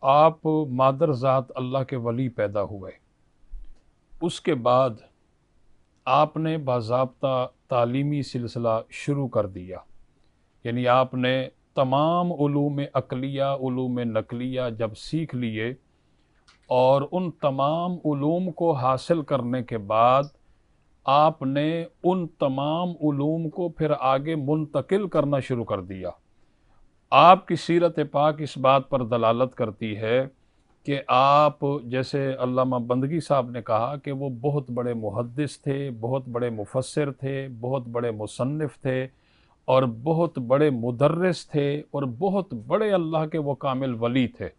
آپ مادر ذات اللہ کے ولی پیدا ہوئے، اس کے بعد آپ نے باضابطہ تعلیمی سلسلہ شروع کر دیا، یعنی آپ نے تمام علوم عقلیہ علوم نقلیہ جب سیکھ لیے اور ان تمام علوم کو حاصل کرنے کے بعد آپ نے ان تمام علوم کو پھر آگے منتقل کرنا شروع کر دیا۔ آپ کی سیرت پاک اس بات پر دلالت کرتی ہے کہ آپ، جیسے علامہ بندگی صاحب نے کہا کہ وہ بہت بڑے محدث تھے، بہت بڑے مفسر تھے، بہت بڑے مصنف تھے اور بہت بڑے مدرس تھے اور بہت بڑے اللہ کے وہ کامل ولی تھے۔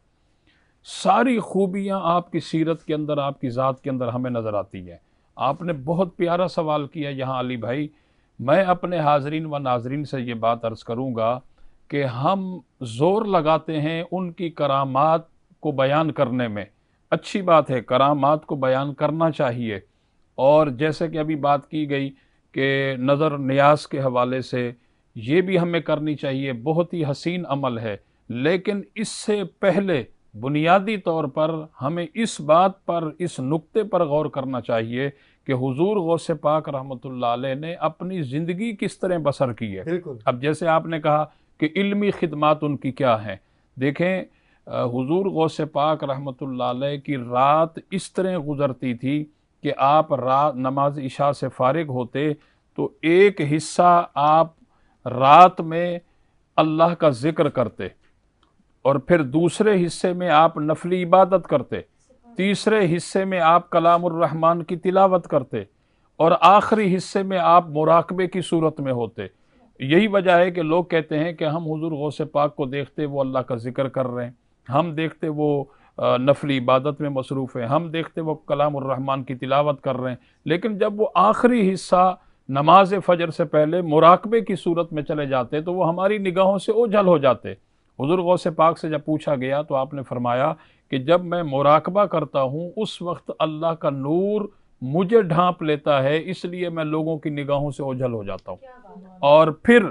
ساری خوبیاں آپ کی سیرت کے اندر، آپ کی ذات کے اندر ہمیں نظر آتی ہیں۔ آپ نے بہت پیارا سوال کیا یہاں علی بھائی، میں اپنے حاضرین و ناظرین سے یہ بات عرض کروں گا کہ ہم زور لگاتے ہیں ان کی کرامات کو بیان کرنے میں۔ اچھی بات ہے، کرامات کو بیان کرنا چاہیے، اور جیسے کہ ابھی بات کی گئی کہ نظر نیاز کے حوالے سے یہ بھی ہمیں کرنی چاہیے، بہت ہی حسین عمل ہے، لیکن اس سے پہلے بنیادی طور پر ہمیں اس بات پر، اس نقطے پر غور کرنا چاہیے کہ حضور غوث پاک رحمۃ اللہ علیہ نے اپنی زندگی کس طرح بسر کی ہے۔ بالکل اب جیسے آپ نے کہا کہ علمی خدمات ان کی کیا ہیں، دیکھیں حضور غوث پاک رحمۃ اللہ علیہ کی رات اس طرح گزرتی تھی کہ آپ رات نماز عشاء سے فارغ ہوتے تو ایک حصہ آپ رات میں اللہ کا ذکر کرتے، اور پھر دوسرے حصے میں آپ نفلی عبادت کرتے، تیسرے حصے میں آپ کلام الرحمن کی تلاوت کرتے، اور آخری حصے میں آپ مراقبے کی صورت میں ہوتے۔ یہی وجہ ہے کہ لوگ کہتے ہیں کہ ہم حضور غوث پاک کو دیکھتے وہ اللہ کا ذکر کر رہے ہیں، ہم دیکھتے وہ نفلی عبادت میں مصروف ہیں، ہم دیکھتے وہ کلام الرحمن کی تلاوت کر رہے ہیں، لیکن جب وہ آخری حصہ نماز فجر سے پہلے مراقبے کی صورت میں چلے جاتے تو وہ ہماری نگاہوں سے اوجھل ہو جاتے۔ حضور غوث پاک سے جب پوچھا گیا تو آپ نے فرمایا کہ جب میں مراقبہ کرتا ہوں اس وقت اللہ کا نور مجھے ڈھانپ لیتا ہے، اس لیے میں لوگوں کی نگاہوں سے اوجھل ہو جاتا ہوں۔ اور پھر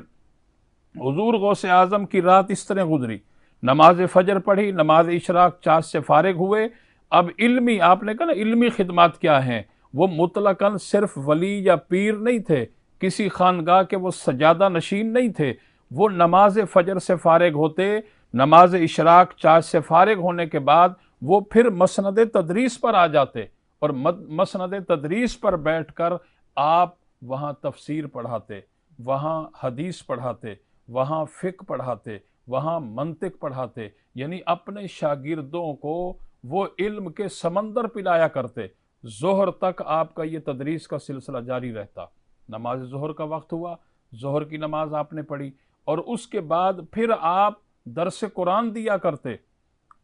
حضور غوث اعظم کی رات اس طرح گزری، نماز فجر پڑھی، نماز اشراق چاند سے فارغ ہوئے۔ اب علمی، آپ نے کہا نا علمی خدمات کیا ہیں، وہ مطلقاً صرف ولی یا پیر نہیں تھے، کسی خانگاہ کے وہ سجادہ نشین نہیں تھے، وہ نماز فجر سے فارغ ہوتے، نماز اشراق چاند سے فارغ ہونے کے بعد وہ پھر مسند تدریس پر آ جاتے، اور مسند تدریس پر بیٹھ کر آپ وہاں تفسیر پڑھاتے، وہاں حدیث پڑھاتے، وہاں فقہ پڑھاتے، وہاں منطق پڑھاتے، یعنی اپنے شاگردوں کو وہ علم کے سمندر پلایا کرتے۔ ظہر تک آپ کا یہ تدریس کا سلسلہ جاری رہتا۔ نماز ظہر کا وقت ہوا، ظہر کی نماز آپ نے پڑھی، اور اس کے بعد پھر آپ درس قرآن دیا کرتے۔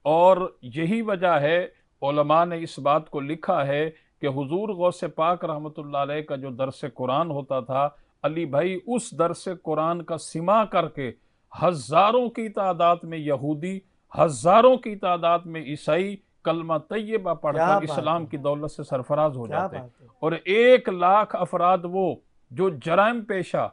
اور یہی وجہ ہے، علماء نے اس بات کو لکھا ہے کہ حضور غوث پاک رحمۃ اللہ علیہ کا جو درس قرآن ہوتا تھا، علی بھائی اس درس قرآن کا سماع کر کے ہزاروں کی تعداد میں یہودی، ہزاروں کی تعداد میں عیسائی کلمہ طیبہ پڑھ کیا کر بات اسلام ہے، کی دولت سے سرفراز ہو کیا جاتے، بات ہے۔ اور 1 لاکھ افراد وہ جو جرائم پیشہ،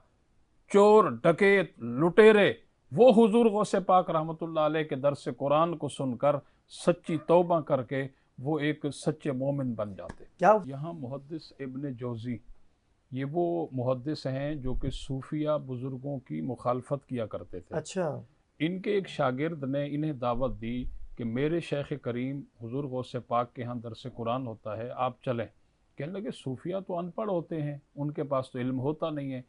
چور، ڈکیت، لٹیرے، وہ حضور غوث پاک رحمۃ اللہ علیہ کے درس قرآن کو سن کر سچی توبہ کر کے وہ ایک سچے مومن بن جاتے۔ کیا یہاں محدث ابن جوزی، یہ وہ محدث ہیں جو کہ صوفیہ بزرگوں کی مخالفت کیا کرتے تھے۔ اچھا، ان کے ایک شاگرد نے انہیں دعوت دی کہ میرے شیخ کریم حضور غوث پاک کے ہاں درس قرآن ہوتا ہے، آپ چلیں۔ کہنے لگے صوفیہ تو ان پڑھ ہوتے ہیں، ان کے پاس تو علم ہوتا نہیں ہے۔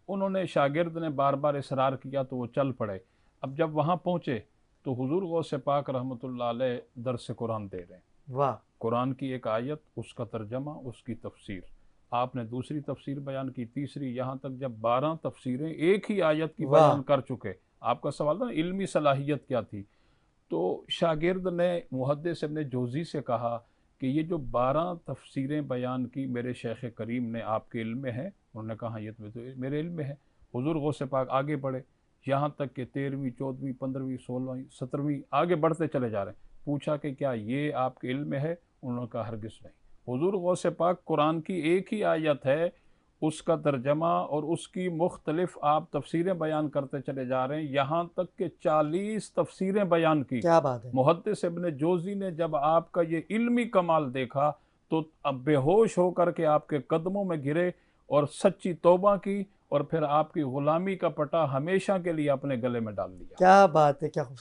انہوں نے، شاگرد نے بار بار اصرار کیا تو وہ چل پڑے۔ اب جب وہاں پہنچے تو حضور غوث پاک رحمۃ اللہ علیہ درس قرآن دے رہے ہیں، واہ، قرآن کی ایک آیت، اس کا ترجمہ، اس کی تفسیر، آپ نے دوسری تفسیر بیان کی، تیسری، یہاں تک جب 12 تفسیریں ایک ہی آیت کی واہ، بیان کر چکے۔ آپ کا سوال تھا علمی صلاحیت کیا تھی، تو شاگرد نے محدث ابن جوزی سے کہا کہ یہ جو 12 تفسیریں بیان کی میرے شیخ کریم نے، آپ کے علم میں ہے؟ انہوں نے کہا یہ تو میرے علم میں ہے۔ حضور غوث پاک آگے بڑھے، یہاں تک کہ 13ویں، 14ویں، 15ویں، 16ویں، 17ویں آگے بڑھتے چلے جا رہے ہیں۔ پوچھا کہ کیا یہ آپ کے علم میں ہے؟ انہوں نے کہا ہرگز نہیں۔ حضور غوث پاک قرآن کی ایک ہی آیت ہے، اس کا ترجمہ اور اس کی مختلف آپ تفسیریں بیان کرتے چلے جا رہے ہیں، یہاں تک کہ 40 تفسیریں بیان کی۔ کیا بات ہے! محدث ابن جوزی نے جب آپ کا یہ علمی کمال دیکھا تو اب بے ہوش ہو کر کے آپ کے قدموں میں گرے اور سچی توبہ کی، اور پھر آپ کی غلامی کا پٹا ہمیشہ کے لیے اپنے گلے میں ڈال لیا۔ کیا بات ہے! کیا خوبصورت!